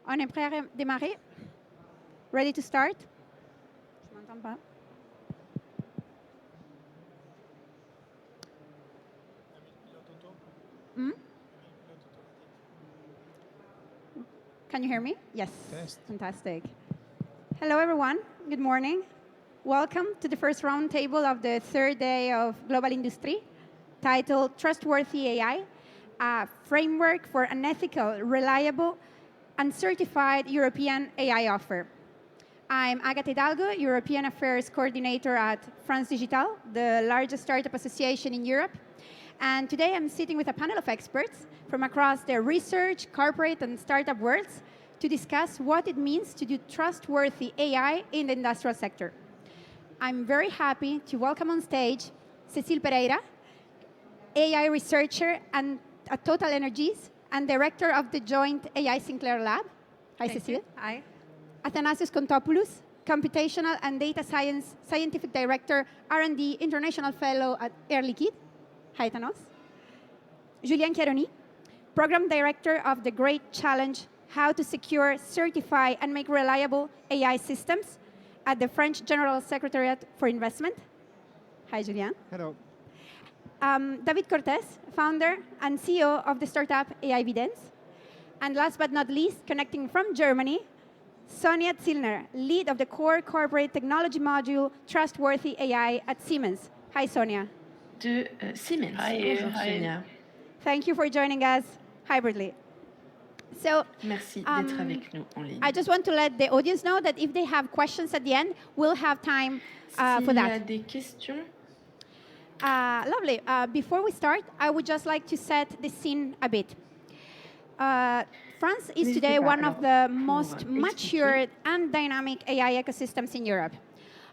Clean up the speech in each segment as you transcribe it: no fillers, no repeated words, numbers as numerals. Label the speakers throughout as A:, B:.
A: On est prêt à démarrer? Ready to start? Je m'entends pas. Hmm? Can you hear me? Yes.
B: Test.
A: Fantastic. Hello, everyone. Good morning. Welcome to the first roundtable of the third day of Global Industry, titled Trustworthy AI, a framework for an ethical, reliable, and certified European AI offer. I'm Agata Hidalgo, European Affairs Coordinator at France Digitale, the largest startup association in Europe. And today I'm sitting with a panel of experts from across the research, corporate, and startup worlds to discuss what it means to do trustworthy AI in the industrial sector. I'm very happy to welcome on stage Cécile Pereira, AI researcher at Total Energies and director of the joint AI SINCLAIR lab. Hi,
C: Thank
A: Cécile.
C: you. Hi.
A: Athanasios Kontopoulos, computational and data science scientific director, R&D international fellow at Liquide. Hi, Athanos. Julien Chiaroni, program director of the great challenge, How to Secure, Certify, and Make Reliable AI Systems at the French General Secretariat for Investment. Hi, Julien.
B: Hello.
A: David Cortez, founder and CEO of the startup AI Evidence. And last but not least, connecting from Germany, Sonja Zillner, lead of the core corporate technology module Trustworthy AI at Siemens. Hi, Sonja.
D: De Siemens. Bonjour, Sonia.
A: Thank you for joining us hybridly. So,
D: Merci d'être avec nous en ligne.
A: I just want to let the audience know that if they have questions at the end, we'll have time for
D: S'il y a
A: that.
D: des questions,
A: Lovely. Before we start, I would just like to set the scene a bit. France is today one of the most matured and dynamic AI ecosystems in Europe.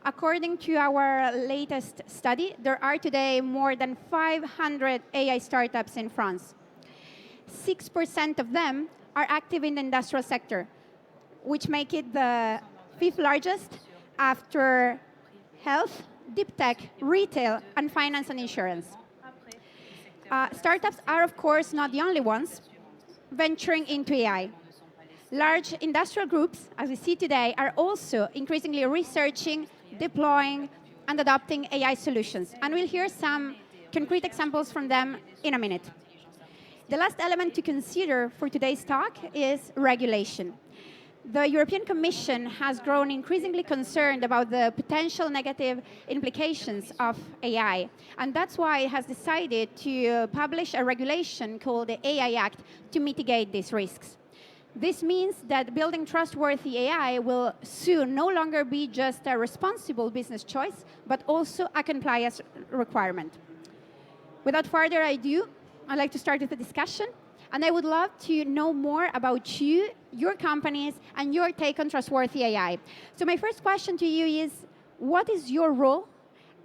A: According to our latest study, there are today more than 500 AI startups in France. 6% of them are active in the industrial sector, which make it the fifth largest after health, deep tech, retail, and finance and insurance. Startups are, of course, not the only ones venturing into AI. Large industrial groups, as we see today, are also increasingly researching, deploying, and adopting AI solutions. And we'll hear some concrete examples from them in a minute. The last element to consider for today's talk is regulation. The European Commission has grown increasingly concerned about the potential negative implications of AI. And that's why it has decided to publish a regulation called the AI Act to mitigate these risks. This means that building trustworthy AI will soon no longer be just a responsible business choice, but also a compliance requirement. Without further ado, I'd like to start with the discussion. And I would love to know more about you, your companies, and your take on trustworthy AI. So my first question to you is, what is your role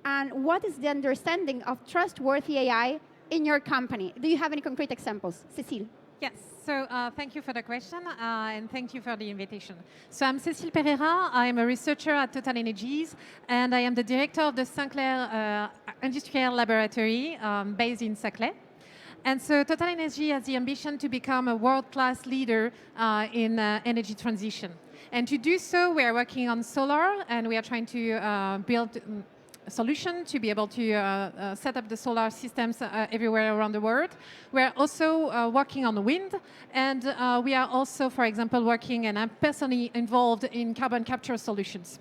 A: and what is the understanding of trustworthy AI in your company? Do you have any concrete examples? Cécile.
C: Yes, so thank you for the question and thank you for the invitation. So I'm Cécile Pereira. I'm a researcher at Total Energies and I am the director of the SINCLAIR Industrial Laboratory based in Saclay. And so Total Energy has the ambition to become a world-class leader in energy transition. And to do so, we are working on solar, and we are trying to build a solution to be able to set up the solar systems everywhere around the world. We are also working on wind, and we are also, for example, working, and I'm personally involved in carbon capture solutions.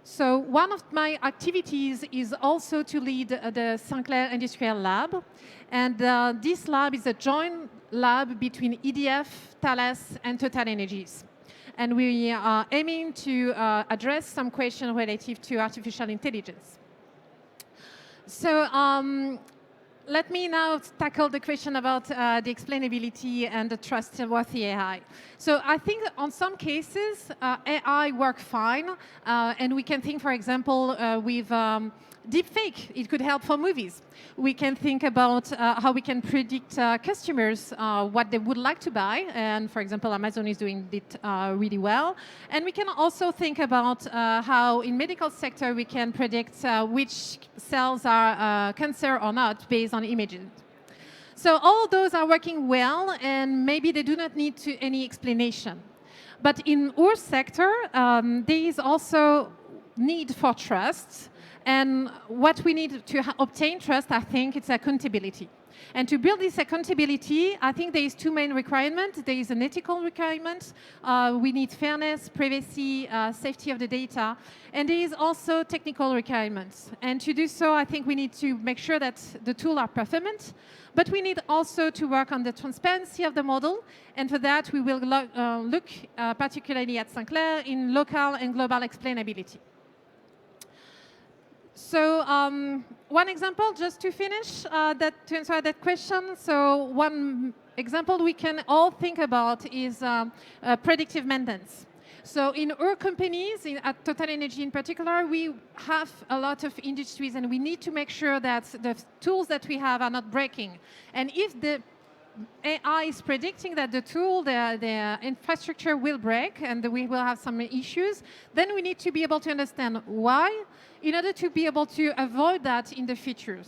C: So one of my activities is also to lead the SINCLAIR Industrial Lab. And this lab is a joint lab between EDF, Thalès, and Total Energies. And we are aiming to address some questions relative to artificial intelligence. So let me now tackle the question about the explainability and the trustworthy AI. So I think on some cases, AI work fine. And we can think, for example, with deepfake. It could help for movies. We can think about how we can predict customers what they would like to buy. And for example, Amazon is doing it really well. And we can also think about how in medical sector we can predict which cells are cancer or not based on images. So all those are working well, and maybe they do not need any explanation. But in our sector, there is also need for trust. And what we need to obtain trust, I think, it's accountability. And to build this accountability, I think there is two main requirements. There is an ethical requirement. We need fairness, privacy, safety of the data. And there is also technical requirements. And to do so, I think we need to make sure that the tools are performant. But we need also to work on the transparency of the model. And for that, we will look particularly at SINCLAIR in local and global explainability. So one example, just to finish, to answer that question. So one example we can all think about is predictive maintenance. So in our companies, at Total Energy in particular, we have a lot of industries, and we need to make sure that the tools that we have are not breaking. And if the AI is predicting that the tool, the infrastructure will break and we will have some issues, then we need to be able to understand why in order to be able to avoid that in the future.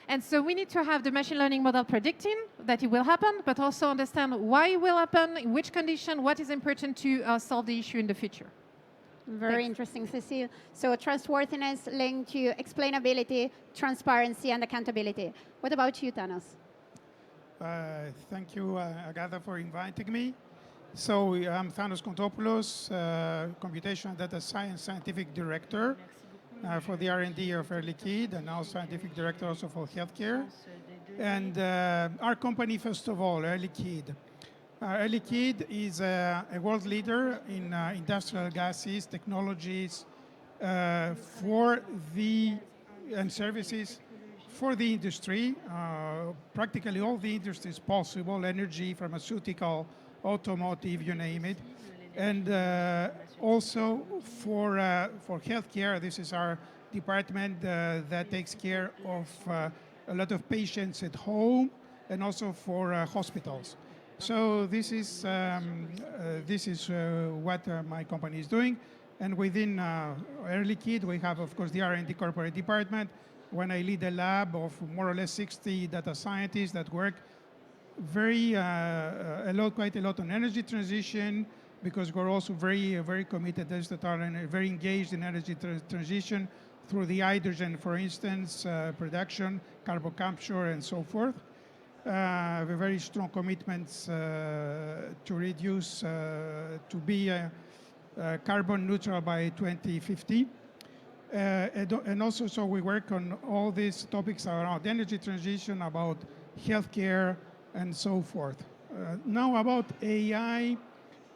C: And so we need to have the machine learning model predicting that it will happen, but also understand why it will happen, in which condition, what is important to solve the issue in the future.
A: Very interesting, Cécile. So trustworthiness linked to explainability, transparency, and accountability. What about you, Thanos?
B: Thank you, Agata, for inviting me. So I'm Athanasios Kontopoulos, Computational Data Science Scientific Director for the R&D of Liquide, and now Scientific Director also for Healthcare. And our company, first of all, Liquide. Liquide is a world leader in industrial gases, technologies and services for the industry, practically all the industries possible, energy, pharmaceutical, automotive, you name it. And also for healthcare, this is our department that takes care of a lot of patients at home and also for hospitals. So this is what my company is doing. And within Air Liquide, we have, of course, the R&D corporate department, when I lead a lab of more or less 60 data scientists that work quite a lot on energy transition, because we're also very committed as Total and very engaged in energy transition through the hydrogen, for instance, production, carbon capture, and so forth. With very strong commitments to reduce, to be carbon neutral by 2050. And also, so we work on all these topics around energy transition, about healthcare, and so forth. Now about AI,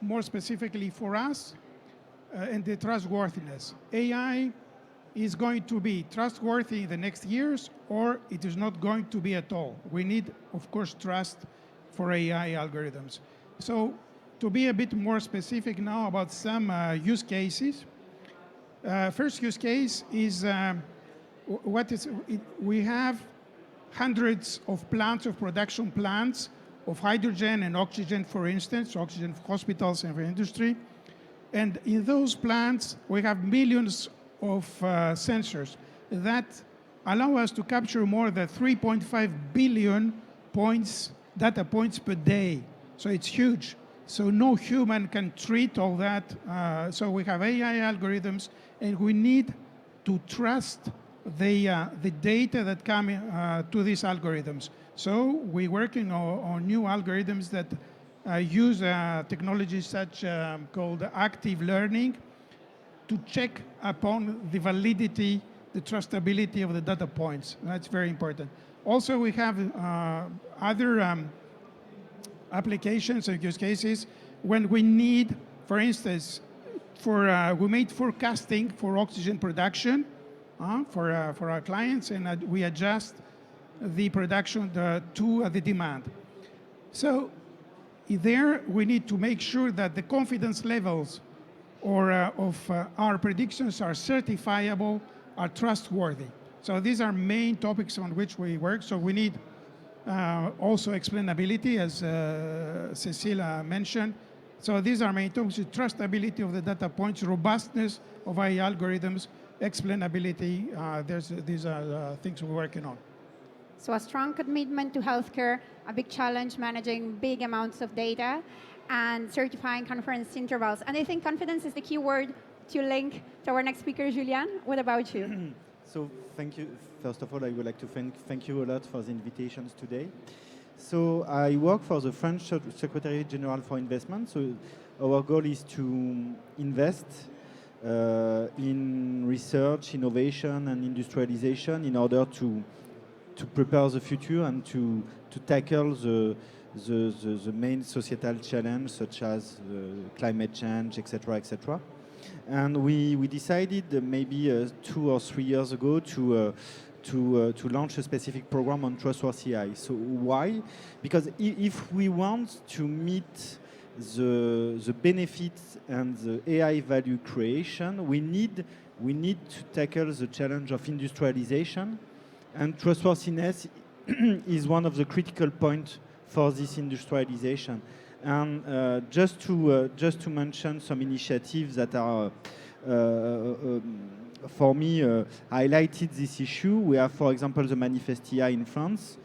B: more specifically for us, and the trustworthiness. AI is going to be trustworthy in the next years, or it is not going to be at all. We need, of course, trust for AI algorithms. So to be a bit more specific now about some use cases. First use case is we have hundreds of plants, of production plants, of hydrogen and oxygen, for instance, oxygen for hospitals and for industry. And in those plants, we have millions of sensors that allow us to capture more than 3.5 billion data points per day. So it's huge. So no human can treat all that. So we have AI algorithms, and we need to trust the data that come to these algorithms. So we're working on new algorithms that use technologies such called active learning to check upon the validity, the trustability of the data points. That's very important. Also, we have other applications and use cases when we need, for instance, we made forecasting for oxygen production for our clients, and we adjust the production to the demand. So there we need to make sure that the confidence levels of our predictions are certifiable, are trustworthy. So these are main topics on which we work. So we need also explainability, as Cécile mentioned. So these are main topics: trustability of the data points, robustness of AI algorithms, explainability. These are things we're working on.
A: So a strong commitment to healthcare, a big challenge managing big amounts of data. and certifying confidence intervals. And I think confidence is the key word to link to our next speaker, Julien. What about you?
E: So thank you. First of all, I would like to thank you a lot for the invitations today. So I work for the French Secretary General for Investment. So our goal is to invest in research, innovation, and industrialization in order to prepare the future and to tackle the main societal challenge such as climate change, etc., etc. And we decided maybe 2 or 3 years ago to launch a specific program on trustworthy AI. So why? Because if we want to meet the benefits and the AI value creation, we need to tackle the challenge of industrialization, and trustworthiness is one of the critical points for this industrialization. And just to mention some initiatives that are for me highlighted this issue. We have, for example, the Manifest AI in France,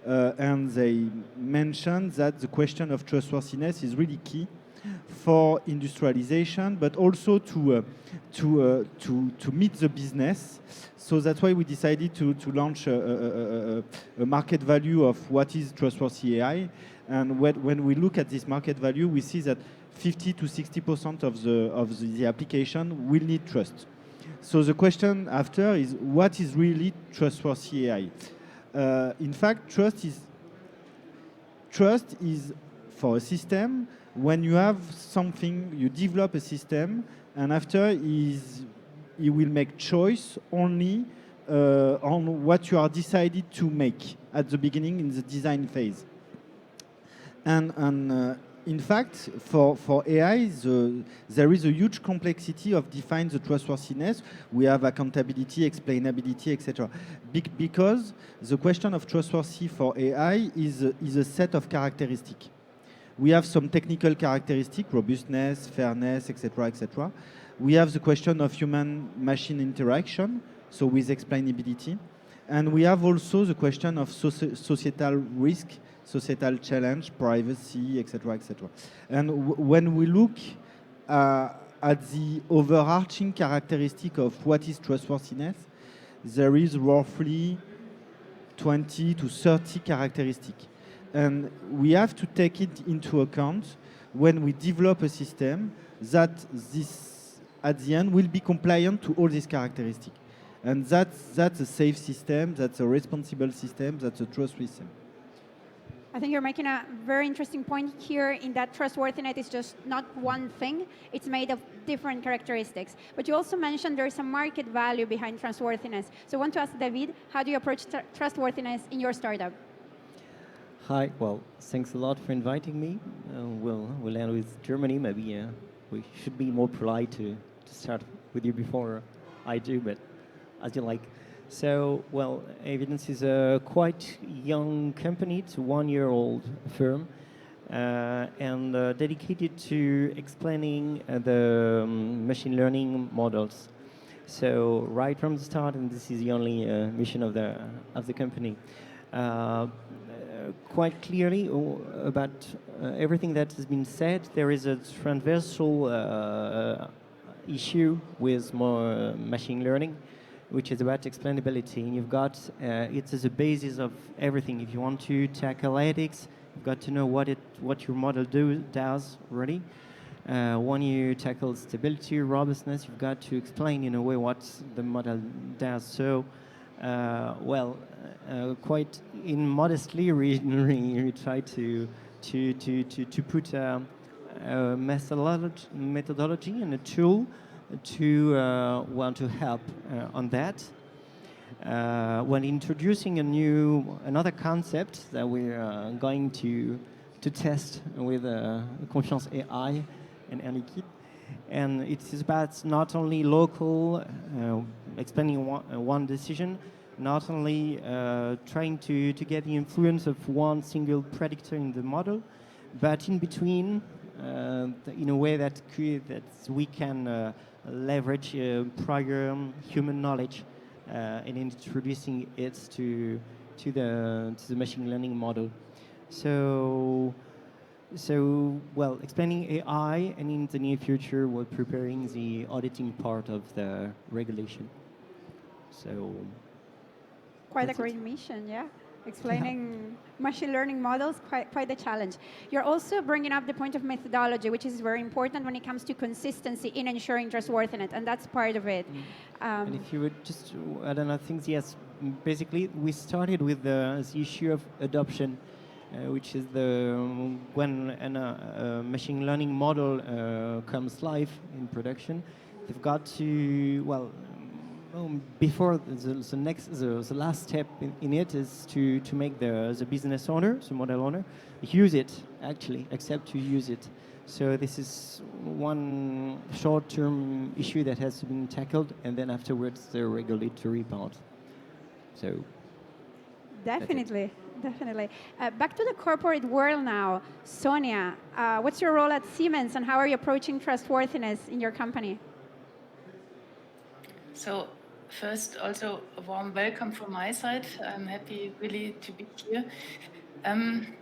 E: and they mentioned that the question of trustworthiness is really key for industrialization, but also to meet the business. So that's why we decided to launch a market value of what is trustworthy AI. And when we look at this market value, we see that 50 to 60% of the application will need trust. So the question after is, what is really trustworthy AI? In fact, trust is for a system. When you have something, you develop a system, and after he will make choice only on what you are decided to make at the beginning in the design phase. And in fact, for AI, there is a huge complexity of defining the trustworthiness. We have accountability, explainability, etc. Because the question of trustworthy for AI is a set of characteristics. We have some technical characteristics, robustness, fairness, etc., etc. We have the question of human-machine interaction, so with explainability. And we have also the question of societal risk, societal challenge, privacy, etc., etc. And when we look at the overarching characteristic of what is trustworthiness, there is roughly 20 to 30 characteristics. And we have to take it into account when we develop a system that this, at the end, will be compliant to all these characteristics. And that's a safe system, that's a responsible system, that's a trust system.
A: I think you're making a very interesting point here in that trustworthiness is just not one thing. It's made of different characteristics. But you also mentioned there's a market value behind trustworthiness. So I want to ask David, how do you approach trustworthiness in your startup?
F: Hi, well, thanks a lot for inviting me. We'll end with Germany. Maybe we should be more polite to start with you before I do, but as you like. So, well, Evidence is a quite young company. It's a 1-year-old firm and dedicated to explaining the machine learning models. So right from the start, and this is the only mission of the company, quite clearly about everything that has been said, there is a transversal issue with more machine learning, which is about explainability. And you've got, it's as a basis of everything. If you want to tackle ethics, you've got to know what your model does already. When you tackle stability, robustness, you've got to explain in a way what the model does. So, quite modestly, we try to put a methodology and a tool to help on that. When introducing another concept that we're going to test with Confiance AI and Liquide, and it is about not only local explaining one decision, not only trying to get the influence of one single predictor in the model, but in between, in a way that we can leverage prior human knowledge in introducing it to the machine learning model. So So, well, explaining AI, and in the near future, we're preparing the auditing part of the regulation. So,
A: Quite a
F: That's it.
A: great mission, yeah. Explaining machine learning models, quite a challenge. You're also bringing up the point of methodology, which is very important when it comes to consistency in ensuring trustworthiness, and that's part of it.
F: and if you would just add another things, yes, basically we started with the issue of adoption, which is when a machine learning model comes live in production, they've got to, well, before the last step in it is to make the business owner, the model owner, use it, actually, accept to use it. So this is one short-term issue that has been tackled, and then afterwards the regulatory part. So
A: Definitely, definitely. Back to the corporate world now. Sonia, what's your role at Siemens and how are you approaching trustworthiness in your company?
G: So first, also a warm welcome from my side. I'm happy really to be here. I'm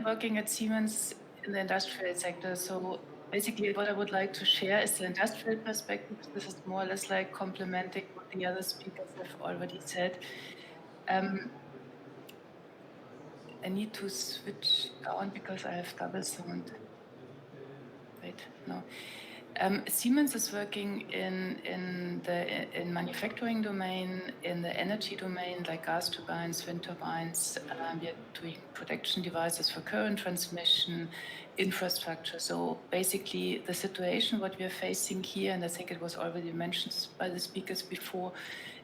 G: working at Siemens in the industrial sector. So basically what I would like to share is the industrial perspective. This is more or less like complementing what the other speakers have already said. I need to switch down because I have double sound. Wait, no. Siemens is working in manufacturing domain, in the energy domain, like gas turbines, wind turbines. We are doing protection devices for current transmission, infrastructure. So basically, the situation what we are facing here, and I think it was already mentioned by the speakers before,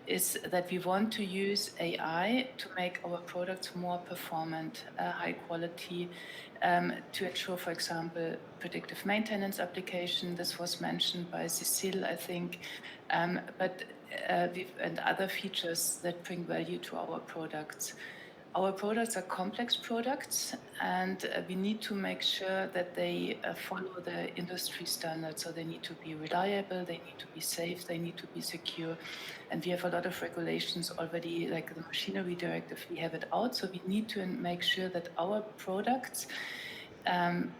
G: is that we want to use AI to make our products more performant, high quality, to ensure, for example, predictive maintenance application. This was mentioned by Cécile, I think, and other features that bring value to our products. Our products are complex products, and we need to make sure that they follow the industry standards. So they need to be reliable, they need to be safe, they need to be secure. And we have a lot of regulations already, like the machinery directive, we have it out. So we need to make sure that our products,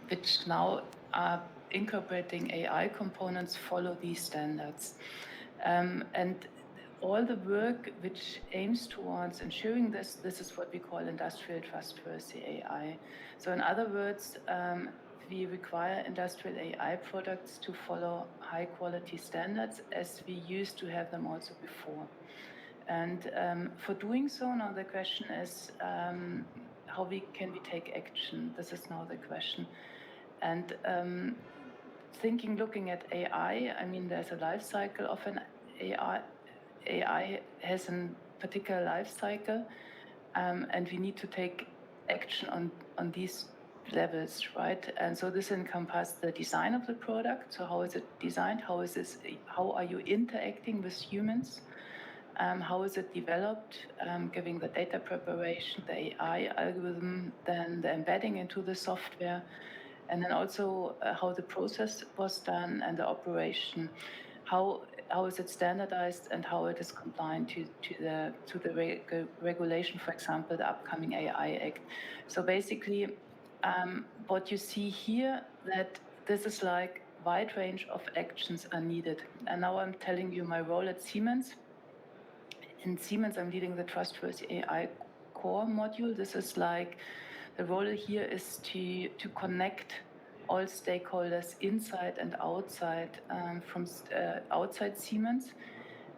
G: which now are incorporating AI components, follow these standards. And all the work which aims towards ensuring this is what we call industrial trustworthy AI. So in other words, we require industrial AI products to follow high quality standards as we used to have them also before. And for doing so, now the question is, how can we take action? This is now the question. And looking at AI, I mean, there's a life cycle of an AI. AI has a particular life cycle, and we need to take action on these levels, right? And so this encompasses the design of the product. So how is it designed? How are you interacting with humans? How is it developed? Giving the data preparation, the AI algorithm, then the embedding into the software, and then also how the process was done and the operation. How is it standardized and how it is compliant to the regulation, for example, the upcoming AI Act. So basically, what you see here, that this is like wide range of actions are needed. And now I'm telling you my role at Siemens. In Siemens, I'm leading the Trustworthy AI core module. This is like, the role here is to connect all stakeholders inside and outside, from outside Siemens,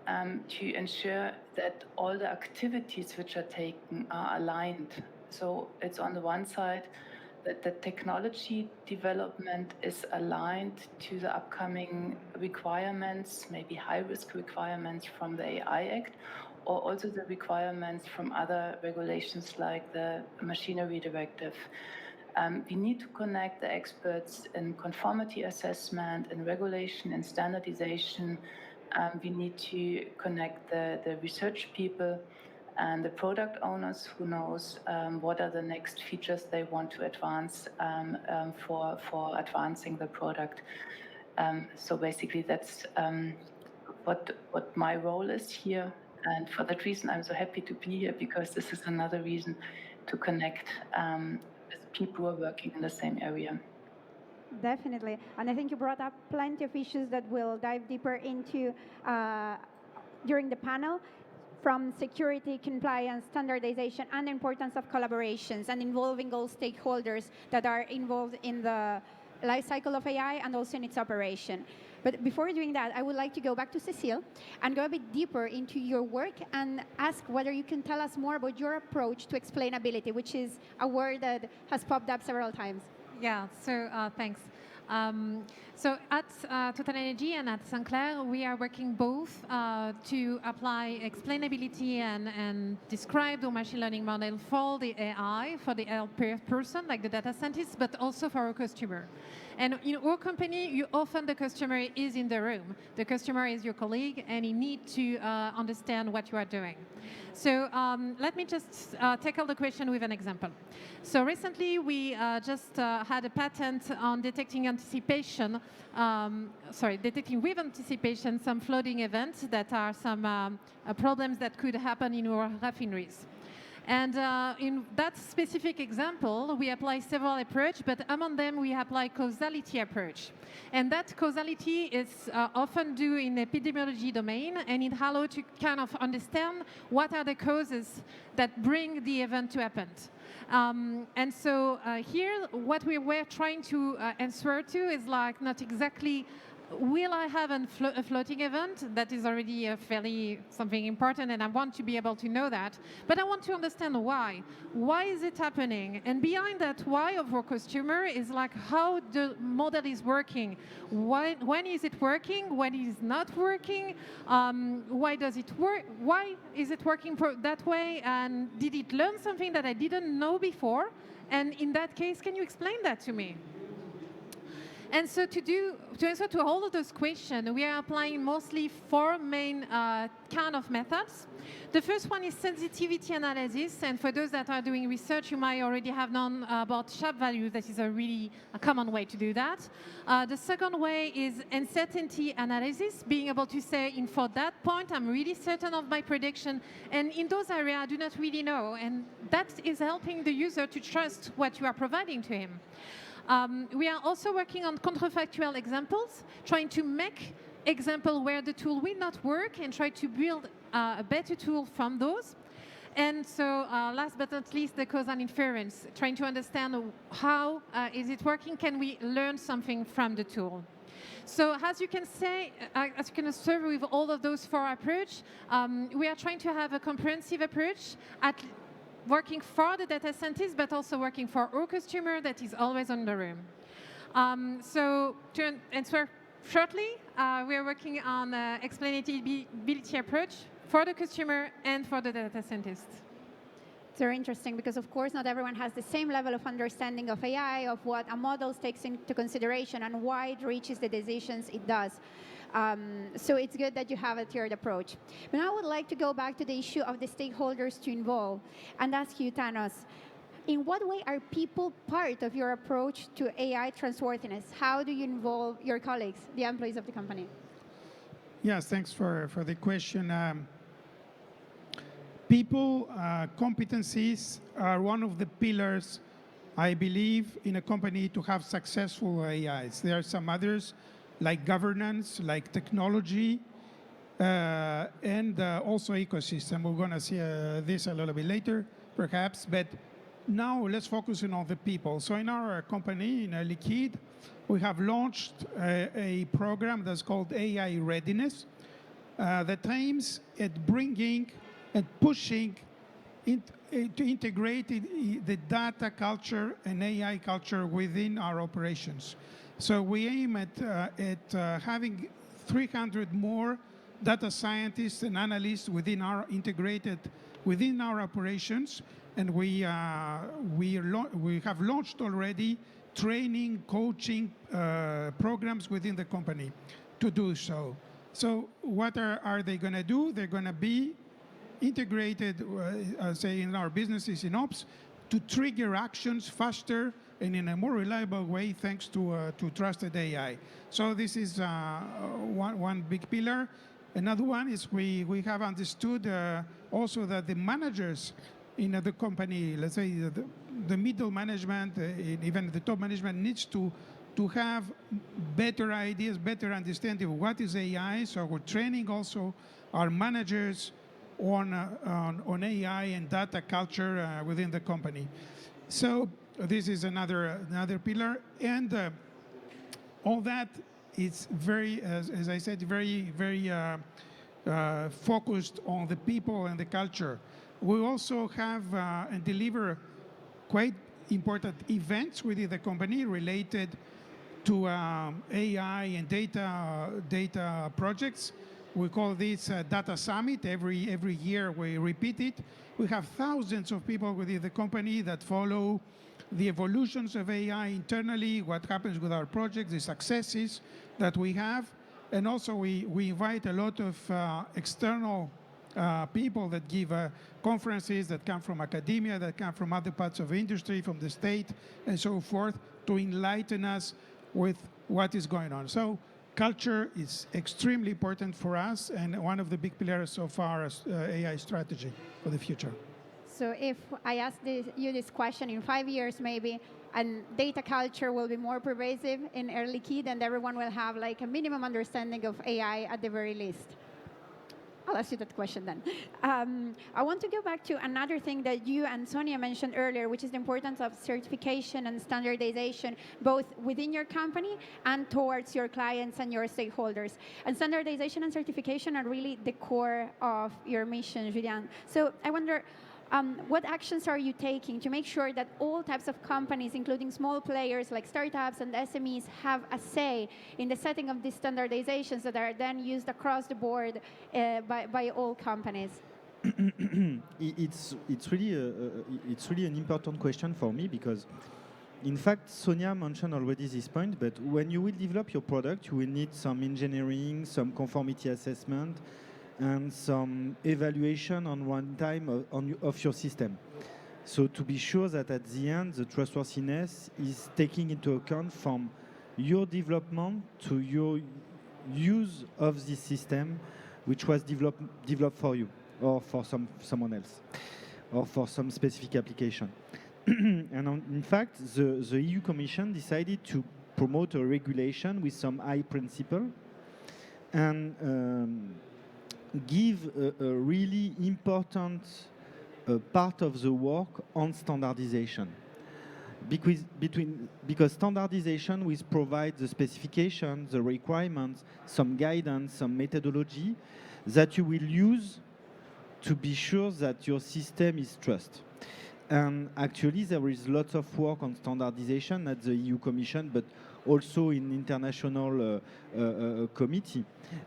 G: to ensure that all the activities which are taken are aligned. So it's on the one side that the technology development is aligned to the upcoming requirements, maybe high-risk requirements from the AI Act, or also the requirements from other regulations like the Machinery Directive. We need to connect the experts in conformity assessment, in regulation, in standardization. We need to connect the research people and the product owners who knows what are the next features they want to advance for advancing the product. So basically that's what my role is here. And for that reason, I'm so happy to be here, because this is another reason to connect people who are working in the same area.
A: Definitely. And I think you brought up plenty of issues that we'll dive deeper into during the panel, from security, compliance, standardization, and the importance of collaborations and involving all stakeholders that are involved in the life cycle of AI and also in its operation. But before doing that, I would like to go back to Cécile and go a bit deeper into your work and ask whether you can tell us more about your approach to explainability, which is a word that has popped up several times.
C: Yeah, so thanks. So at Total Energy and at SINCLAIR, we are working both to apply explainability and describe the machine learning model for the AI, for the person, like the data scientist, but also for our customer. And in our company, often the customer is in the room. The customer is your colleague, and he needs to understand what you are doing. So let me just tackle the question with an example. So recently, we just had a patent on detecting detecting with anticipation some flooding events that are some problems that could happen in our refineries. And in that specific example, we apply several approaches, but among them, we apply causality approach. And that causality is often due in epidemiology domain, and it allows to kind of understand what are the causes that bring the event to happen. And so here, what we were trying to answer to is like not exactly, will I have a floating event? That is already fairly something important, and I want to be able to know that. But I want to understand why. Why is it happening? And behind that why of our customer is like how the model is working. When is it working? When is it not working? Why does it work? Why is it working that way? And did it learn something that I didn't know before? And in that case, can you explain that to me? And so to answer to all of those questions, we are applying mostly four main kind of methods. The first one is sensitivity analysis, and for those that are doing research, you might already have known about sharp values. That is a really common way to do that. The second way is uncertainty analysis, being able to say, for that point, I'm really certain of my prediction, and in those areas, I do not really know, and that is helping the user to trust what you are providing to him. We are also working on counterfactual examples, trying to make examples where the tool will not work and try to build a better tool from those. And so last but not least, the causal inference, trying to understand how is it working, can we learn something from the tool. So as you can say, as you can observe with all of those four approaches, we are trying to have a comprehensive approach at working for the data scientist, but also working for our customer that is always in the room. So to answer shortly, we are working on explainability approach for the customer and for the data scientist.
A: It's very interesting because, of course, not everyone has the same level of understanding of AI, of what a model takes into consideration and why it reaches the decisions it does. So it's good that you have a tiered approach. But now I would like to go back to the issue of the stakeholders to involve and ask you, Thanos, in what way are people part of your approach to AI trustworthiness? How do you involve your colleagues, the employees of the company?
B: Yes, thanks for the question. People competencies are one of the pillars, I believe, in a company to have successful AIs. There are some others, like governance, like technology, and also ecosystem. We're going to see this a little bit later, perhaps. But now let's focus on the people. So in our company, in Liquide, we have launched a program that's called AI Readiness that aims at bringing and pushing to integrate the data culture and AI culture within our operations. So we aim at having 300 more data scientists and analysts within our operations, and we have launched already training, coaching programs within the company to do so. So what are they going to do? They're going to be integrated, say, in our businesses in ops to trigger actions faster and in a more reliable way thanks to trusted AI. So this is one big pillar. Another one is we have understood also that the managers in the company, let's say the middle management, even the top management, needs to have better ideas, better understanding of what is AI. So we're training also our managers on AI and data culture within the company. So this is another pillar, and all that is very, as I said, very focused on the people and the culture. We also have and deliver quite important events within the company related to AI and data projects. We call this Data Summit. Every year we repeat it. We have thousands of people within the company that follow the evolutions of AI internally, what happens with our projects, the successes that we have. And also we invite a lot of external people that give conferences that come from academia, that come from other parts of industry, from the state, and so forth, to enlighten us with what is going on. So culture is extremely important for us, and one of the big pillars so far is AI strategy for the future.
A: So if I ask you this question in 5 years, maybe, and data culture will be more pervasive in Liquide, and everyone will have like a minimum understanding of AI at the very least. I'll ask you that question then. I want to go back to another thing that you and Sonia mentioned earlier, which is the importance of certification and standardization, both within your company and towards your clients and your stakeholders. And standardization and certification are really the core of your mission, Julien. So I wonder, what actions are you taking to make sure that all types of companies, including small players like startups and SMEs, have a say in the setting of these standardizations that are then used across the board by all companies?
E: It's really an important question for me, because in fact Sonia mentioned already this point, but when you will develop your product, you will need some engineering, some conformity assessment, and some evaluation on one time of your system. So to be sure that at the end, the trustworthiness is taking into account from your development to your use of this system, which was developed for you or for someone else or for some specific application. And in fact, the EU Commission decided to promote a regulation with some high principle and give a really important part of the work on standardization. Because standardization will provide the specifications, the requirements, some guidance, some methodology that you will use to be sure that your system is trust. And actually there is lots of work on standardization at the EU Commission, but also in international committee.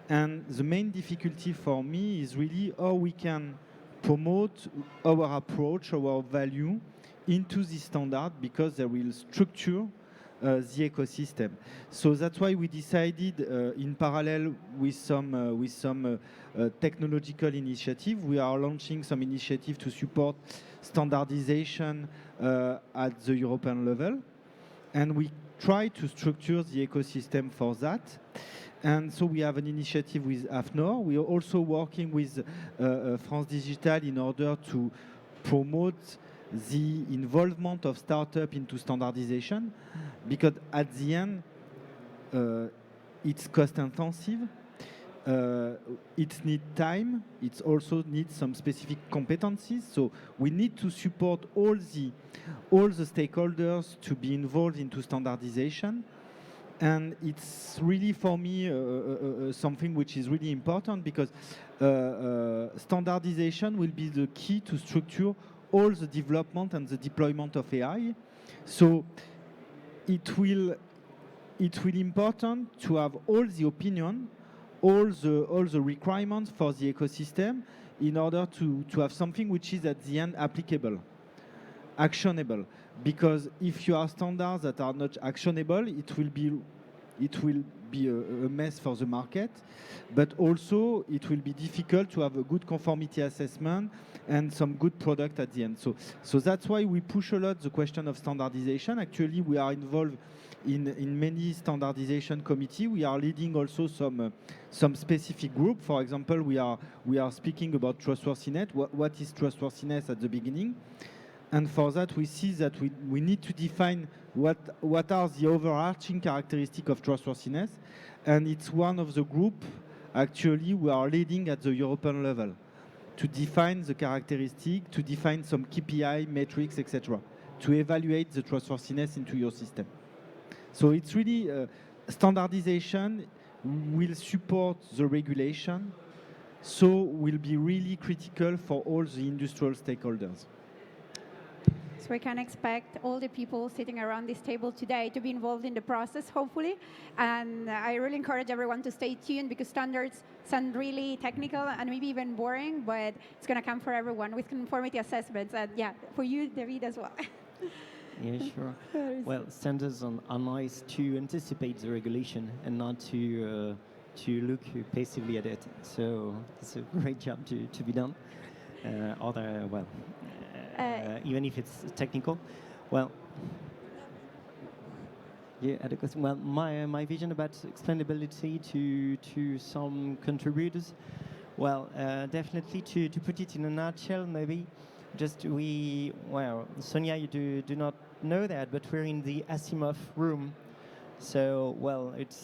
E: And the main difficulty for me is really how we can promote our approach, our value into the standard, because they will structure the ecosystem. So that's why we decided in parallel with some technological initiative, we are launching some initiative to support standardization at the European level. And we try to structure the ecosystem for that. And so we have an initiative with AFNOR. We are also working with France Digitale in order to promote the involvement of startups into standardization, because at the end, it's cost intensive, it needs time, it also needs some specific competencies. So we need to support all the stakeholders to be involved into standardization. And it's really, for me, something which is really important, because standardization will be the key to structure all the development and the deployment of AI. So it will important to have all the opinion, all the requirements for the ecosystem, in order to have something which is at the end applicable, actionable. Because if you have standards that are not actionable, it will be a mess for the market, but also it will be difficult to have a good conformity assessment and some good product at the end. So that's why we push a lot the question of standardization. Actually, we are involved in many standardization committee. We are leading also some specific group. For example, we are speaking about trustworthiness. What is trustworthiness at the beginning? And for that, we see that we need to define what are the overarching characteristics of trustworthiness. And it's one of the group, actually, we are leading at the European level to define the characteristic, to define some KPI, metrics, etc., to evaluate the trustworthiness into your system. So it's really standardization will support the regulation, so will be really critical for all the industrial stakeholders.
A: So we can expect all the people sitting around this table today to be involved in the process, hopefully. And I really encourage everyone to stay tuned because standards sound really technical and maybe even boring, but it's going to come for everyone with conformity assessments. And yeah, for you, David, as well.
F: Yeah, sure. Well, standards are nice to anticipate the regulation and not to look passively at it. So it's a great job to be done. Even if it's technical. Well, yeah, I had a question. Well, my vision about explainability to some contributors. Well, definitely to put it in a nutshell, maybe. Sonia, you do not know that, but we're in the Asimov room. So, well, it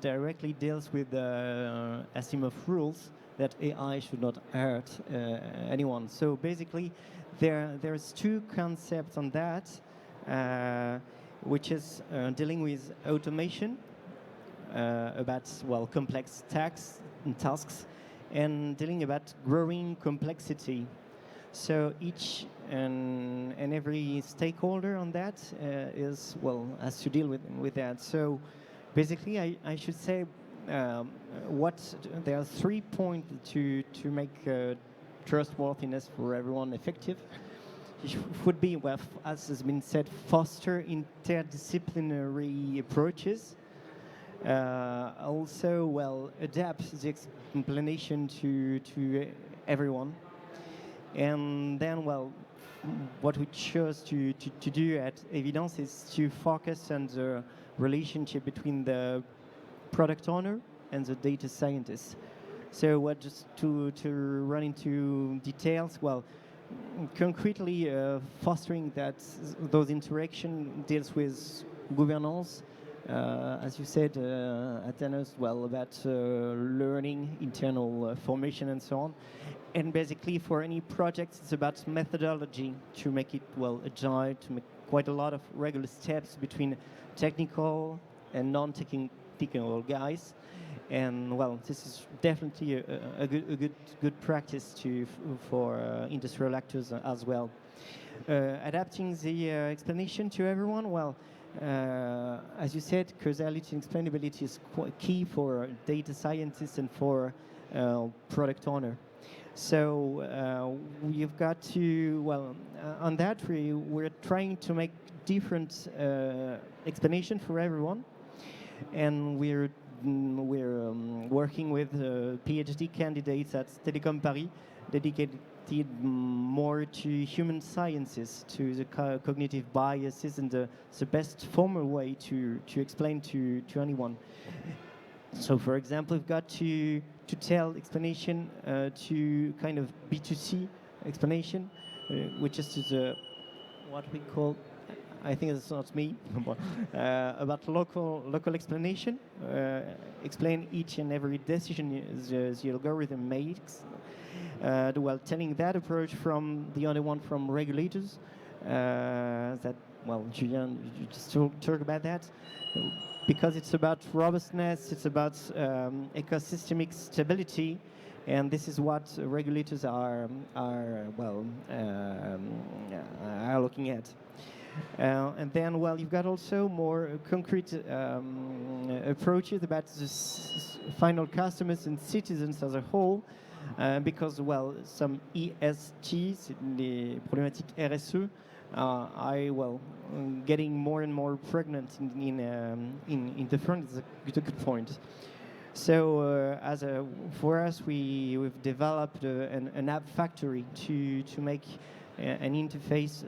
F: directly deals with the Asimov rules that AI should not hurt anyone. So basically, there's two concepts on that, which is dealing with automation about complex tasks, and dealing about growing complexity. So each and every stakeholder on that has to deal with that. So basically, I should say there are 3 points to make trustworthiness for everyone effective. It would be, as has been said, foster interdisciplinary approaches. Also, adapt the explanation to everyone. And then, what we chose to do at Evidence is to focus on the relationship between the product owner and the data scientist. So just to run into details, concretely fostering those interaction deals with governance, as you said, Athanasios, about learning, internal formation, and so on. And basically, for any project, it's about methodology to make it agile, to make quite a lot of regular steps between technical and non-technical guys. And this is definitely a good practice for industrial actors as well. Adapting the explanation to everyone, as you said, causality and explainability is quite key for data scientists and for product owner. So we've got to, on that we're trying to make different explanation for everyone, and we're working with PhD candidates at Telecom Paris, dedicated more to human sciences, to the cognitive biases, and the best formal way to explain to anyone. So, for example, we've got to tell explanation to kind of B2C explanation, which is what we call, I think it's not me, about local explanation. Explain each and every decision the algorithm makes. Telling that approach from the other one from regulators. Julien, you just talk about that. Because it's about robustness, it's about ecosystemic stability, and this is what regulators are looking at. And then, you've got also more concrete approaches about the final customers and citizens as a whole, because, some ESGs, les problématiques RSE, are getting more and more pregnant in the front. Is a good point. So for us, we've developed an app factory to make an interface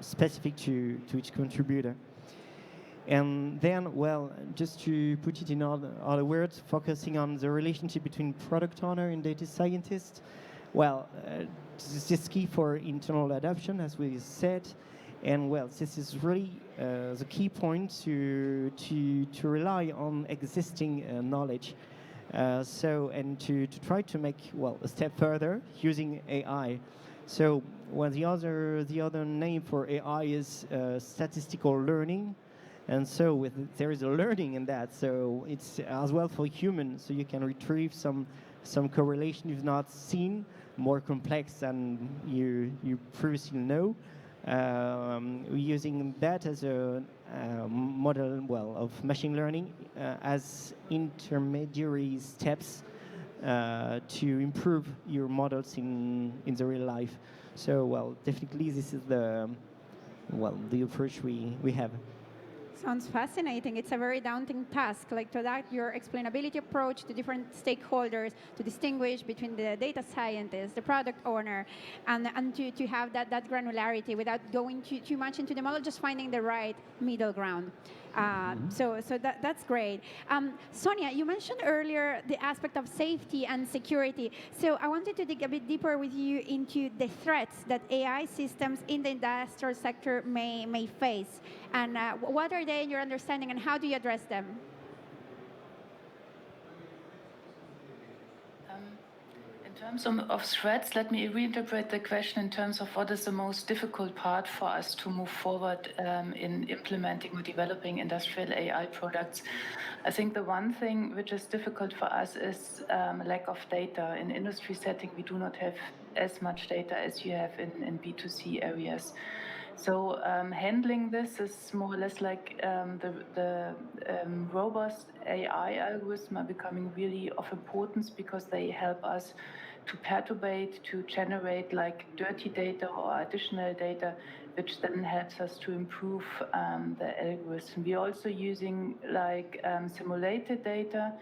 F: specific to each contributor. And then, just to put it in other words, focusing on the relationship between product owner and data scientist, this is key for internal adoption, as we said. And well, this is really the key point to rely on existing knowledge. And to try to make, well, a step further using AI. So well, the other name for AI is statistical learning. And so there is a learning in that. So it's as well for humans. So you can retrieve some correlation you've not seen, more complex than you previously know. Using that as a model, well, of machine learning as intermediary steps to improve your models in the real life. So, well, definitely this is the approach we have.
A: Sounds fascinating. It's a very daunting task, like to adapt your explainability approach to different stakeholders, to distinguish between the data scientist, the product owner, and to have that granularity without going too much into the model, just finding the right middle ground. So that's great. Sonia, you mentioned earlier the aspect of safety and security. So I wanted to dig a bit deeper with you into the threats that AI systems in the industrial sector may face. And what are they in your understanding, and how do you address them?
G: In terms of threats, let me reinterpret the question in terms of what is the most difficult part for us to move forward in implementing or developing industrial AI products. I think the one thing which is difficult for us is lack of data. In industry setting, we do not have as much data as you have in B2C areas. So handling this is more or less like the robust AI algorithms are becoming really of importance because they help us to perturbate, to generate like dirty data or additional data, which then helps us to improve the algorithm. We're also using like simulated data,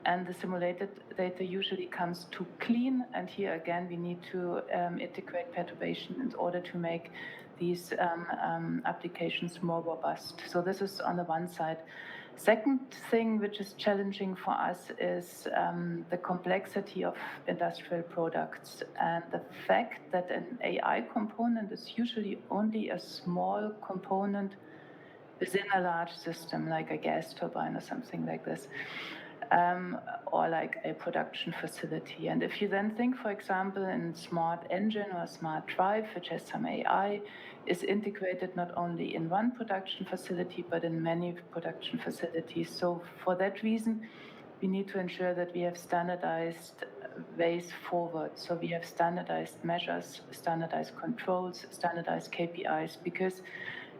G: and the simulated data usually comes too clean. And here again, we need to integrate perturbation in order to make these applications more robust. So this is on the one side. Second thing which is challenging for us is the complexity of industrial products and the fact that an AI component is usually only a small component within a large system, like a gas turbine or something like this. Or like a production facility. And if you then think, for example, in smart engine or smart drive, which has some AI, is integrated not only in one production facility, but in many production facilities. So for that reason, we need to ensure that we have standardized ways forward. So we have standardized measures, standardized controls, standardized KPIs, because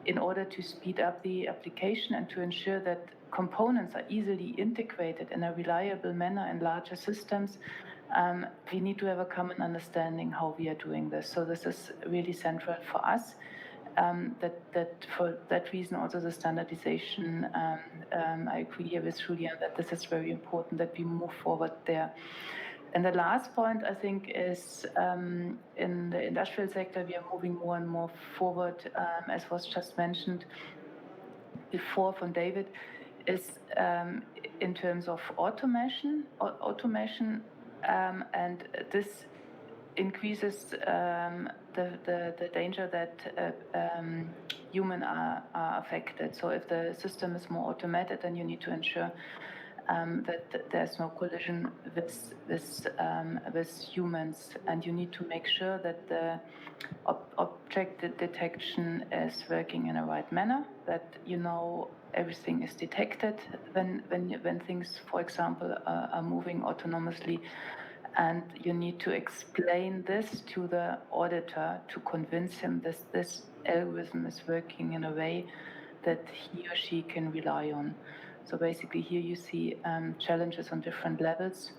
G: in order to speed up the application and to ensure that components are easily integrated in a reliable manner in larger systems, we need to have a common understanding how we are doing this. So this is really central for us. That for that reason also the standardization, I agree here with Julien that this is very important that we move forward there. And the last point, I think, is in the industrial sector, we are moving more and more forward, as was just mentioned before from David, is in terms of automation, and this increases the danger that humans are affected. So if the system is more automated, then you need to ensure that there's no collision with humans, and you need to make sure that the object detection is working in a right manner, that everything is detected when things, for example, are moving autonomously. And you need to explain this to the auditor to convince him that this algorithm is working in a way that he or she can rely on. So basically here you see challenges on different levels.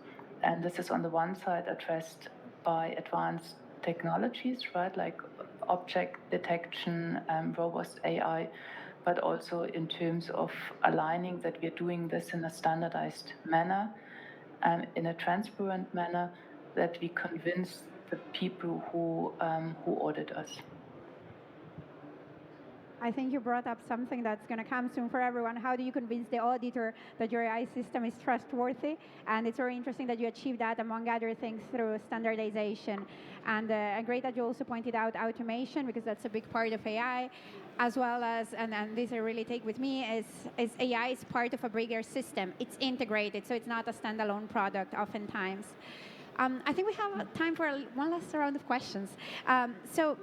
G: And this is on the one side addressed by advanced technologies, right, like object detection, robust AI, but also in terms of aligning that we're doing this in a standardized manner, in a transparent manner, that we convince the people who audit us.
A: I think you brought up something that's going to come soon for everyone. How do you convince the auditor that your AI system is trustworthy? And it's very interesting that you achieve that, among other things, through standardization. And great that you also pointed out automation, because that's a big part of AI, as well as, and this I really take with me, is AI is part of a bigger system. It's integrated, so it's not a standalone product oftentimes. I think we have time for one last round of questions. So,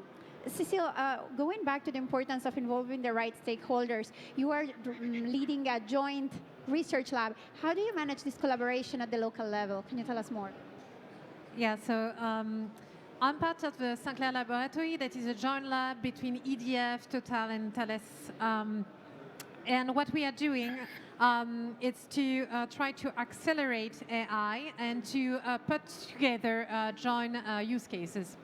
A: Cécile, going back to the importance of involving the right stakeholders, you are leading a joint research lab. How do you manage this collaboration at the local level? Can you tell us more?
C: Yeah, so I'm part of the SINCLAIR laboratory. That is a joint lab between EDF, Total, and Thalès. And what we are doing is to try to accelerate AI and to put together joint use cases.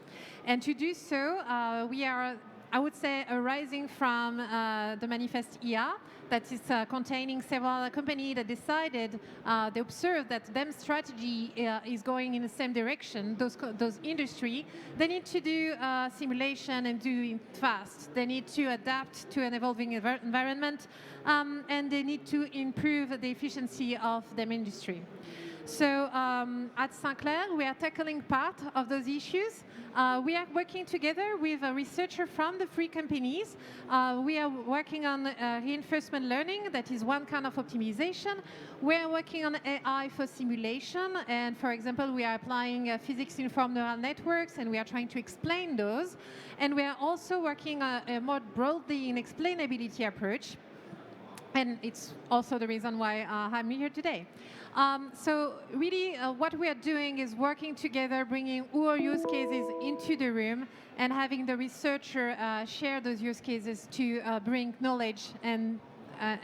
C: And to do so, we are, I would say, arising from the manifest IA that is containing several companies that decided, they observed that them strategy is going in the same direction, those industry. They need to do simulation and do it fast. They need to adapt to an evolving environment, and they need to improve the efficiency of their industry. So at SINCLAIR, we are tackling part of those issues. We are working together with a researcher from the three companies. We are working on reinforcement learning, that is one kind of optimization. We are working on AI for simulation, and for example, we are applying physics-informed neural networks, and we are trying to explain those. And we are also working more broadly in explainability approach. And it's also the reason why I'm here today. So really, what we are doing is working together, bringing our use cases into the room, and having the researcher share those use cases to bring knowledge and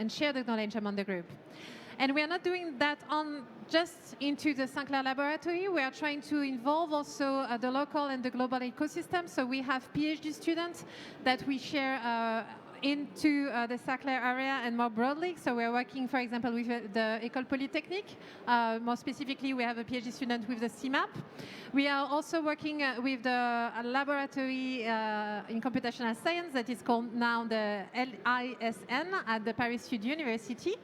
C: share the knowledge among the group. And we are not doing that on just into the SINCLAIR laboratory. We are trying to involve also the local and the global ecosystem. So we have PhD students that we share into the SINCLAIR area and more broadly. So we're working, for example, with the École Polytechnique. More specifically, we have a PhD student with the CMAP. We are also working with the laboratory in computational science that is called now the LISN at the Paris Sud University.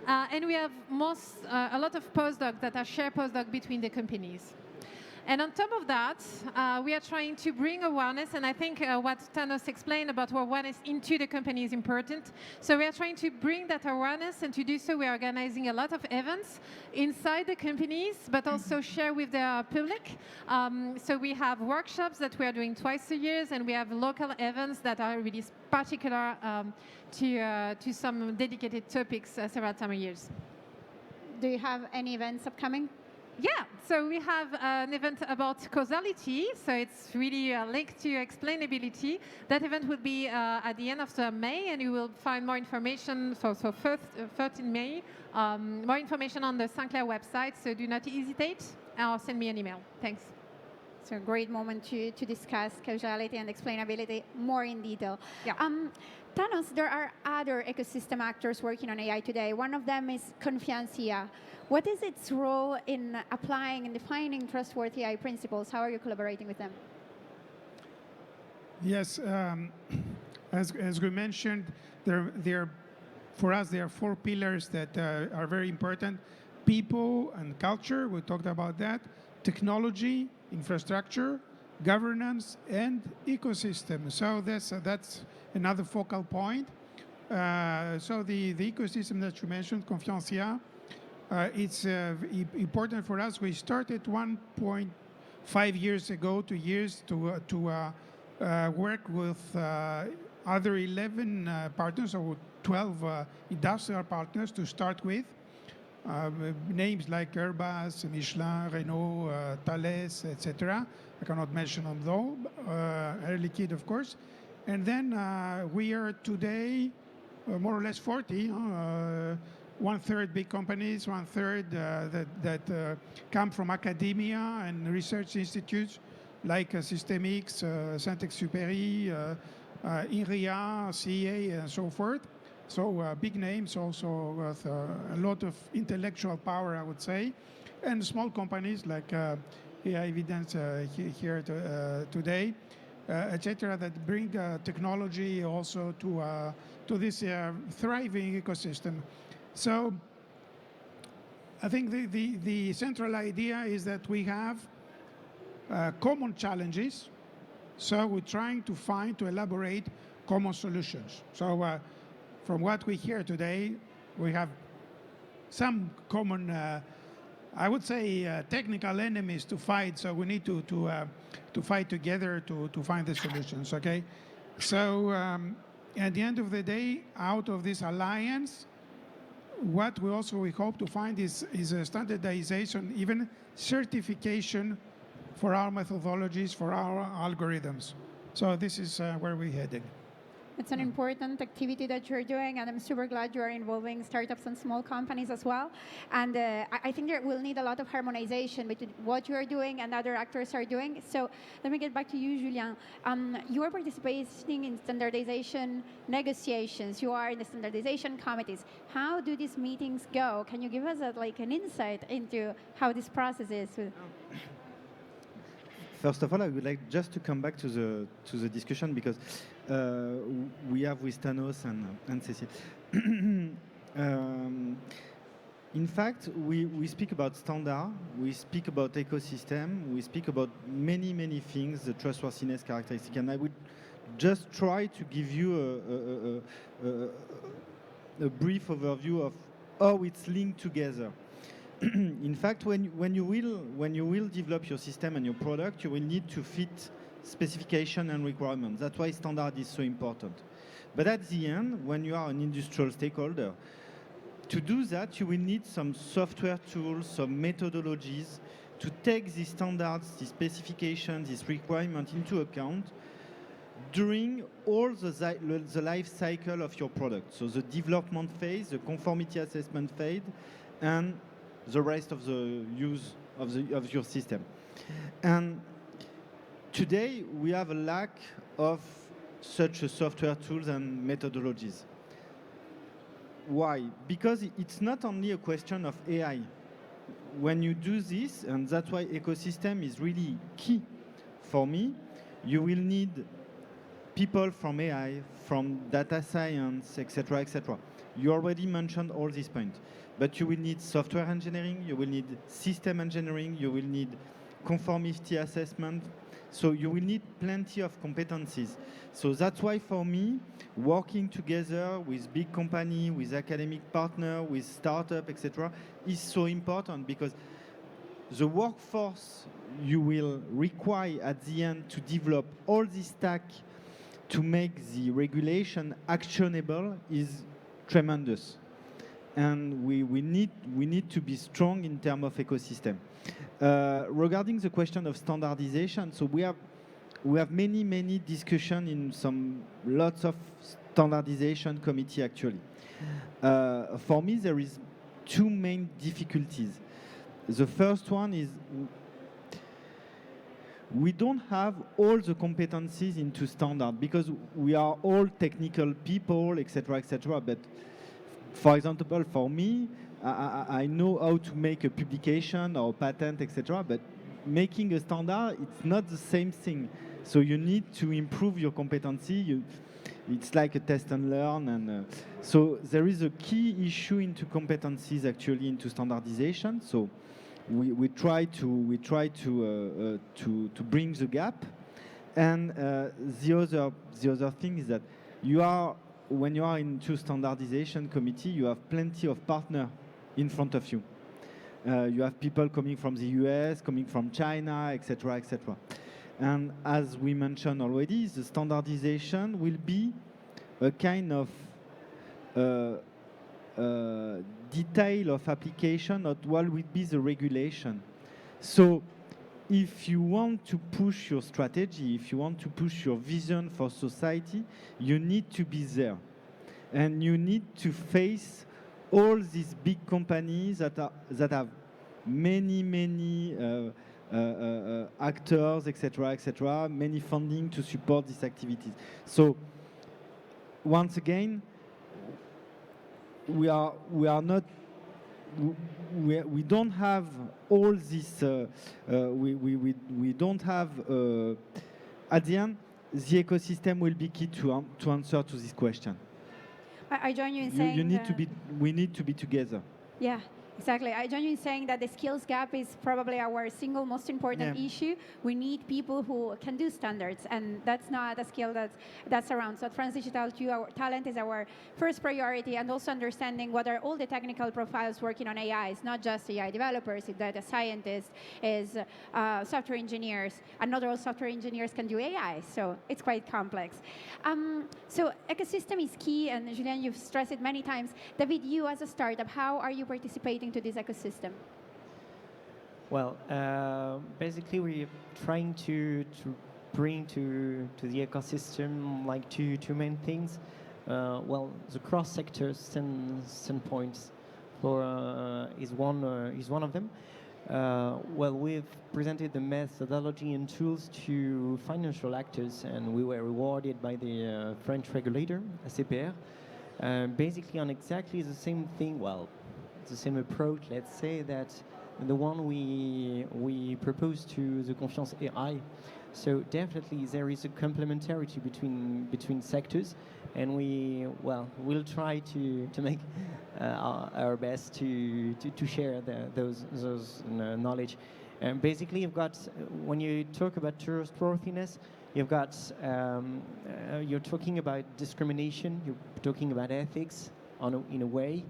C: And we have a lot of postdocs that are shared postdocs between the companies. And on top of that, we are trying to bring awareness, and I think what Thanos explained about awareness into the company is important. So we are trying to bring that awareness, and to do so, we are organizing a lot of events inside the companies, but also share with the public. So we have workshops that we are doing twice a year, and we have local events that are really particular to some dedicated topics several times a year.
A: Do you have any events upcoming?
C: Yeah, so we have an event about causality, so it's really linked to explainability. That event will be at the end of May, and you will find more information, so 13 May, more information on the SINCLAIR website, so do not hesitate, or send me an email. Thanks.
A: It's a great moment to discuss causality and explainability more in detail.
C: Yeah.
A: Thanos, there are other ecosystem actors working on AI today. One of them is Confiance IA. What is its role in applying and defining trustworthy AI principles? How are you collaborating with them?
B: Yes, as we mentioned, for us, there are four pillars that are very important. People and culture, we talked about that. Technology, infrastructure, governance, and ecosystem. So that's another focal point. So the ecosystem that you mentioned, Confiance IA, it's important for us. We started 1.5 years ago, 2 years, to work with other 11 partners, or 12 industrial partners to start with. Names like Airbus, Michelin, Renault, Thalès, etc. I cannot mention them though. Liquide, of course. And then we are today more or less 40. 1/3 big companies, 1/3 that come from academia and research institutes like Systemix, Saint-Exupéry, INRIA, CEA, and so forth. So big names also with a lot of intellectual power, I would say, and small companies like AI Evidence here today. etc., that bring technology also to this thriving ecosystem. So I think the central idea is that we have common challenges, so we're trying to elaborate common solutions. So from what we hear today, we have some common, I would say, technical enemies to fight. So we need to fight together to find the solutions. Okay. So at the end of the day, out of this alliance, what we hope to find is a standardization, even certification for our methodologies, for our algorithms. So this is where we're heading.
A: It's an important activity that you're doing, and I'm super glad you are involving startups and small companies as well. And I think there will need a lot of harmonization between what you are doing and other actors are doing. So let me get back to you, Julien. You are participating in standardization negotiations. You are in the standardization committees. How do these meetings go? Can you give us an insight into how this process is?
E: First of all, I would like just to come back to the discussion because we have with Thanos and Cécile. In fact, we speak about standard, we speak about ecosystem, we speak about many things, the trustworthiness characteristic, and I would just try to give you a brief overview of how it's linked together. In fact, when you will develop your system and your product, you will need to fit specification and requirements. That's why standard is so important. But at the end, when you are an industrial stakeholder, to do that, you will need some software tools, some methodologies to take these standards, these specifications, these requirements into account during all the life cycle of your product. So the development phase, the conformity assessment phase, and the rest of the use of your system. And today we have a lack of such software tools and methodologies. Why? Because it's not only a question of AI. When you do this, and that's why ecosystem is really key for me, you will need people from AI, from data science, etc., etc. You already mentioned all these points. But you will need software engineering, you will need system engineering, you will need conformity assessment. So you will need plenty of competencies. So that's why for me, working together with big company, with academic partner, with startup, etc., is so important because the workforce you will require at the end to develop all this stack to make the regulation actionable is tremendous. And we need to be strong in terms of ecosystem. Regarding the question of standardization, so we have many discussions in lots of standardization committee actually. For me, there is two main difficulties. The first one is we don't have all the competencies into standard because we are all technical people, etc., etc. But for example, for me, I know how to make a publication or a patent, etc. But making a standard, it's not the same thing. So you need to improve your competency. It's like a test and learn, and so there is a key issue into competencies actually into standardization. So we try to bring the gap, and the other thing is that when you are into standardization committee, you have plenty of partners in front of you. You have people coming from the US, coming from China, etc., etc. And as we mentioned already, the standardization will be a kind of detail of application of what will be the regulation. So if you want to push your strategy, if you want to push your vision for society, you need to be there. And you need to face all these big companies that have many actors, etc., many funding to support these activities. So once again, we don't have all this. We don't have at the end. the ecosystem will be key to answer to this question.
A: I join you in saying
E: You need to be. We need to be together.
A: Yeah, exactly. I join you in saying that the skills gap is probably our single most important issue. We need people who can do standards, and that's not a skill that's around. So at France Digital, too, our talent is our first priority, and also understanding what are all the technical profiles working on AI. It's not just AI developers, it's data scientists, is software engineers, and not all software engineers can do AI, so it's quite complex. So ecosystem is key, and Julien, you've stressed it many times. David, you as a startup, how are you participating to this ecosystem?
F: Well, basically we're trying to bring to the ecosystem like two main things. Well, the cross-sector standpoints is one of them. Well, we've presented the methodology and tools to financial actors, and we were rewarded by the French regulator, CPR, basically on exactly the same thing. Well, the same approach, let's say, that the one we propose to the Confiance AI. So definitely there is a complementarity between sectors, and we'll try to make our best to share those knowledge. And basically, you've got, when you talk about trustworthiness, you've got you're talking about discrimination, you're talking about ethics in a way,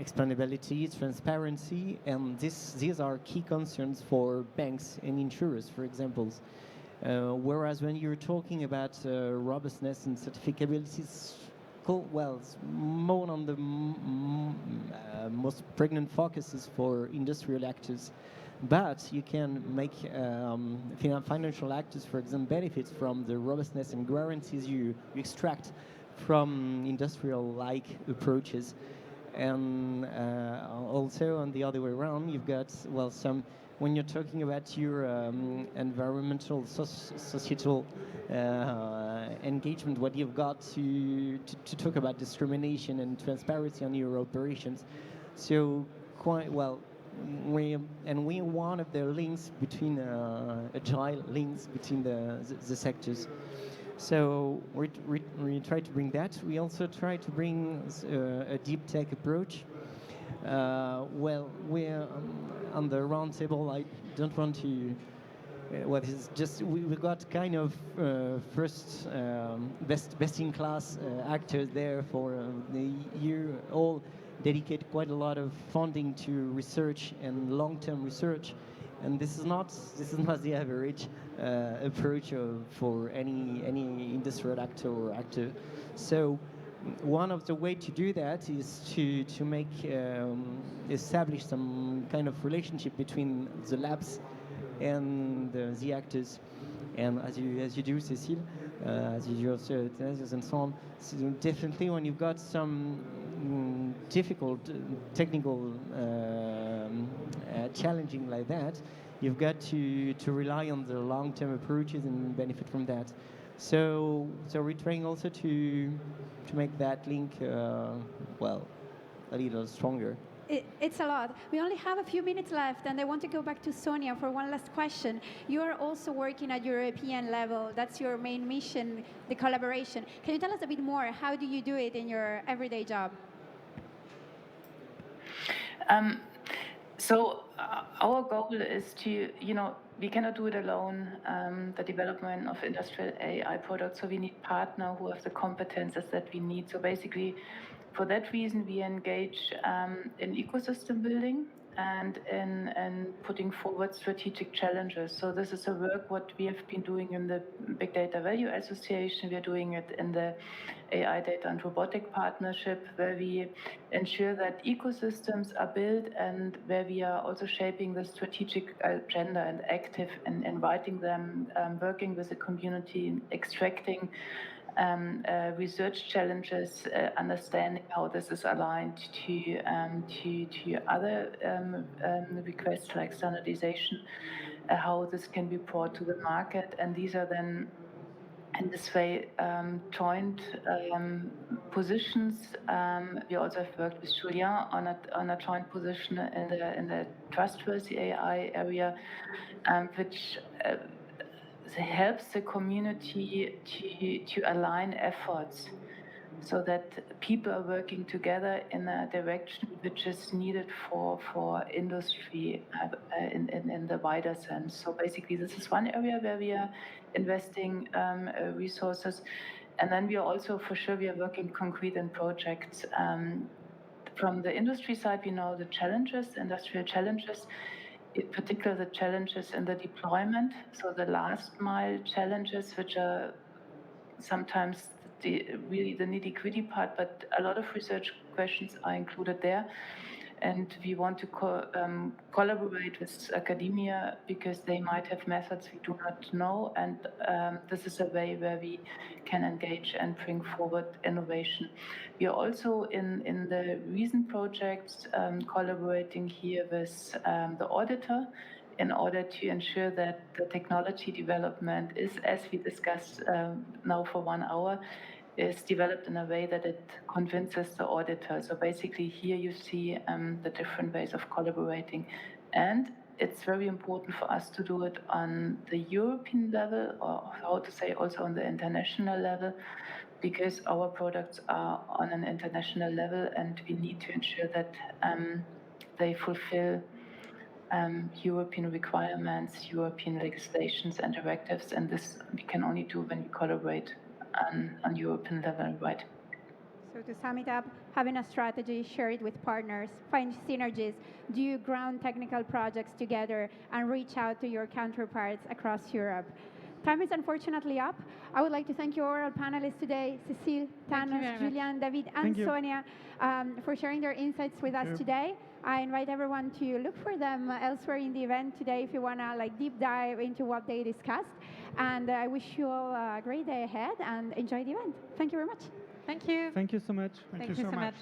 F: explainability, transparency, and these are key concerns for banks and insurers, for example. Whereas when you're talking about robustness and certificability, it's more on the most pregnant focuses for industrial actors. But you can make financial actors, for example, benefit from the robustness and guarantees you extract from industrial-like approaches. And also on the other way around, you've got, when you're talking about your environmental, societal engagement, what you've got to talk about discrimination and transparency on your operations. So quite well, we're one of the links between agile links between the sectors. So we try to bring that. We also try to bring a deep tech approach. We're on the round table. I don't want to. It's just we got kind of first best in class actors there for the year. All dedicate quite a lot of funding to research and long-term research. And this is not the average approach for any industrial actor or actor. So one of the way to do that is to make establish some kind of relationship between the labs and the actors. And as you do, Cécile, as you do also Athanasios and so on. So definitely, when you've got some difficult technical challenging like that, you've got to rely on the long-term approaches and benefit from that. So we're trying also to make that link a little stronger.
A: It's a lot. We only have a few minutes left, and I want to go back to Sonia for one last question. You are also working at European level. That's your main mission, the collaboration. Can you tell us a bit more? How do you do it in your everyday job?
G: So our goal is to, we cannot do it alone, the development of industrial AI products. So we need partners who have the competences that we need. So basically, for that reason, we engage in ecosystem building and in putting forward strategic challenges. So this is a work what we have been doing in the Big Data Value Association. We are doing it in the AI Data and Robotic Partnership, where we ensure that ecosystems are built and where we are also shaping the strategic agenda and active and inviting them, working with the community, extracting research challenges, understanding how this is aligned to other requests like standardization, how this can be brought to the market, and these are then in this way joint positions. We also have worked with Julien on a joint position in the trustworthy AI area, which helps the community to align efforts so that people are working together in a direction which is needed for industry in the wider sense. So basically, this is one area where we are investing resources. And then we are also, for sure, we are working concrete in projects. From the industry side, we know the challenges, the industrial challenges, in particular the challenges in the deployment, so the last mile challenges, which are sometimes really the nitty-gritty part, but a lot of research questions are included there. And we want to collaborate with academia because they might have methods we do not know. And this is a way where we can engage and bring forward innovation. We are also in the recent projects collaborating here with the auditor in order to ensure that the technology development is, as we discussed now for 1 hour, is developed in a way that it convinces the auditor. So basically here you see the different ways of collaborating. And it's very important for us to do it on the European level, or how to say also on the international level, because our products are on an international level and we need to ensure that they fulfill European requirements, European legislations and directives, and this we can only do when we collaborate on European level, right?
A: So to sum it up, having a strategy, share it with partners, find synergies, do ground technical projects together, and reach out to your counterparts across Europe. Time is unfortunately up. I would like to thank you all our panelists today, Cécile, Thanos, Julien, David, and Sonia, for sharing their insights with us today. I invite everyone to look for them elsewhere in the event today if you want to deep dive into what they discussed. And I wish you all a great day ahead and enjoy the event. Thank you very much.
C: Thank you.
E: Thank you so much.
B: Thank you so much.